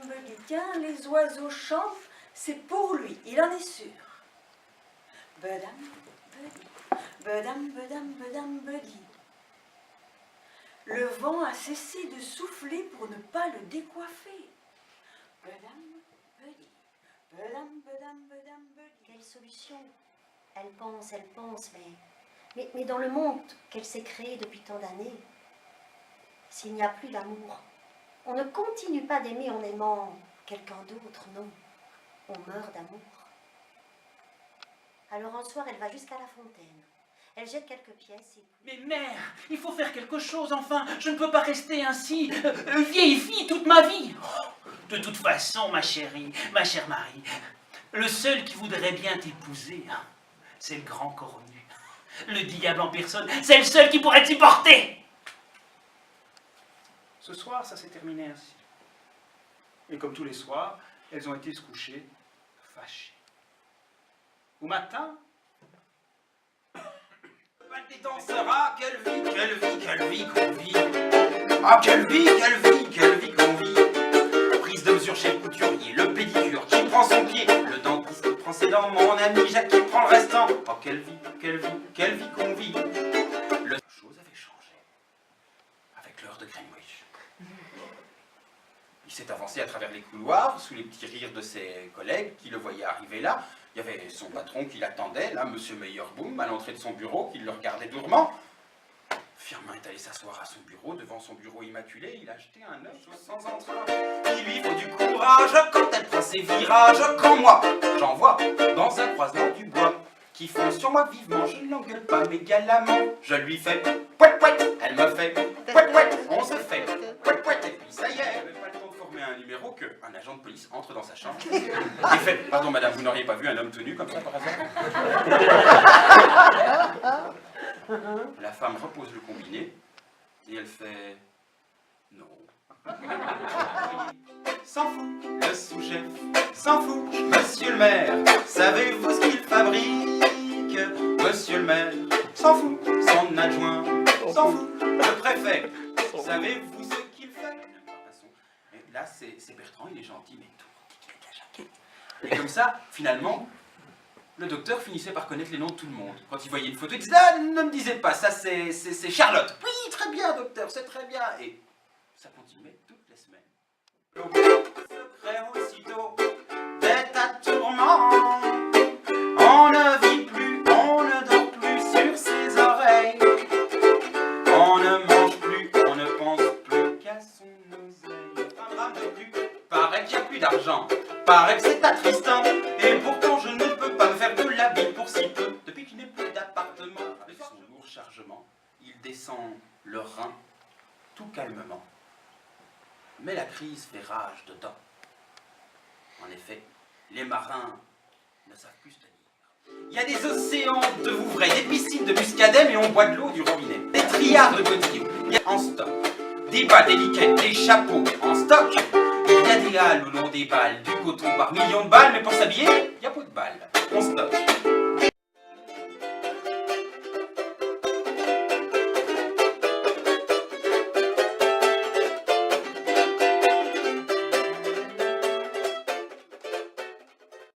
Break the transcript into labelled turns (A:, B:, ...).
A: Buddy. Tiens, les oiseaux chantent, c'est pour lui, il en est sûr. Bedam Buddy, bedam, bedam, bedam Buddy. Le vent a cessé de souffler pour ne pas le décoiffer. Bedam Buddy, bedam, bedam, bedam Buddy.
B: Quelle solution? Elle pense, mais dans le monde qu'elle s'est créé depuis tant d'années, s'il n'y a plus d'amour, on ne continue pas d'aimer en aimant quelqu'un d'autre, non. On meurt d'amour. Alors un soir, elle va jusqu'à la fontaine. Elle jette quelques pièces et...
C: Mais mère, il faut faire quelque chose, enfin. Je ne peux pas rester ainsi, vieille fille toute ma vie. Oh, de toute façon, ma chérie, ma chère Marie, le seul qui voudrait bien t'épouser, c'est le grand cornu. Le diable en personne, c'est le seul qui pourrait te supporter. Ce soir, ça s'est terminé ainsi. Et comme tous les soirs, elles ont été se coucher fâchées. Au matin,
D: Des dansera, quelle vie qu'on vit. Ah, quelle vie qu'on vit. Prise de mesure chez le couturier, le pédicure qui prend son pied, le dentiste qui prend ses dents, mon ami Jacques qui prend le restant. Oh, quelle vie qu'on vit. Le chose avait changé avec l'heure de Greenwich. Il s'est avancé à travers les couloirs, sous les petits rires de ses collègues qui le voyaient arriver là. Il y avait son patron qui l'attendait, là, Monsieur Meyerboom, à l'entrée de son bureau, qui le regardait durement. Firmin est allé s'asseoir à son bureau, devant son bureau immaculé, il a acheté un œuf sans entrain. Il lui faut du courage quand elle prend ses virages, quand moi, j'en vois dans un croisement du bois, qui font sur moi vivement, je ne l'engueule pas, mais galamment, je lui fais pouet pouet, elle me fait pouet pouet, on se fait pouet pouet, et puis ça y est, un numéro qu'un agent de police entre dans sa chambre et fait « Pardon madame, vous n'auriez pas vu un homme tenu comme ça par hasard ?» La femme repose le combiné et elle fait « Non. » S'en fout, le sous-chef, s'en fout, monsieur le maire, savez-vous ce qu'il fabrique? Monsieur le maire, s'en fout, son adjoint, s'en fout, le préfet, savez-vous ce qu'il fait? Là, c'est Bertrand, il est gentil, mais tout. Et comme ça, finalement, le docteur finissait par connaître les noms de tout le monde. Quand il voyait une photo, il disait « Ah, ne me disez pas, ça c'est Charlotte. »« Oui, très bien, docteur, c'est très bien. » Et ça continuait toutes les semaines. Secret aussitôt, tête à tourment. On ne vit plus, on ne dort plus sur ses oreilles. On ne mange plus, on ne pense plus qu'à son oseille. Paraît qu'il n'y a plus d'argent, paraît que c'est attristant, et pourtant je ne peux pas me faire de la bille pour si peu, depuis qu'il n'est plus d'appartement. Avec son lourd chargement, il descend le Rhin, tout calmement. Mais la crise fait rage dedans. En effet, les marins ne savent plus se tenir. Il y a des océans de Vouvray, des piscines de muscadem et on boit de l'eau du robinet. Des triards de godillots, il y a en stock. Des bas, des liquettes, des chapeaux en stock. Il y a des halles au long des balles, du coton par millions de balles, mais pour s'habiller, il n'y a pas de balles. On stocke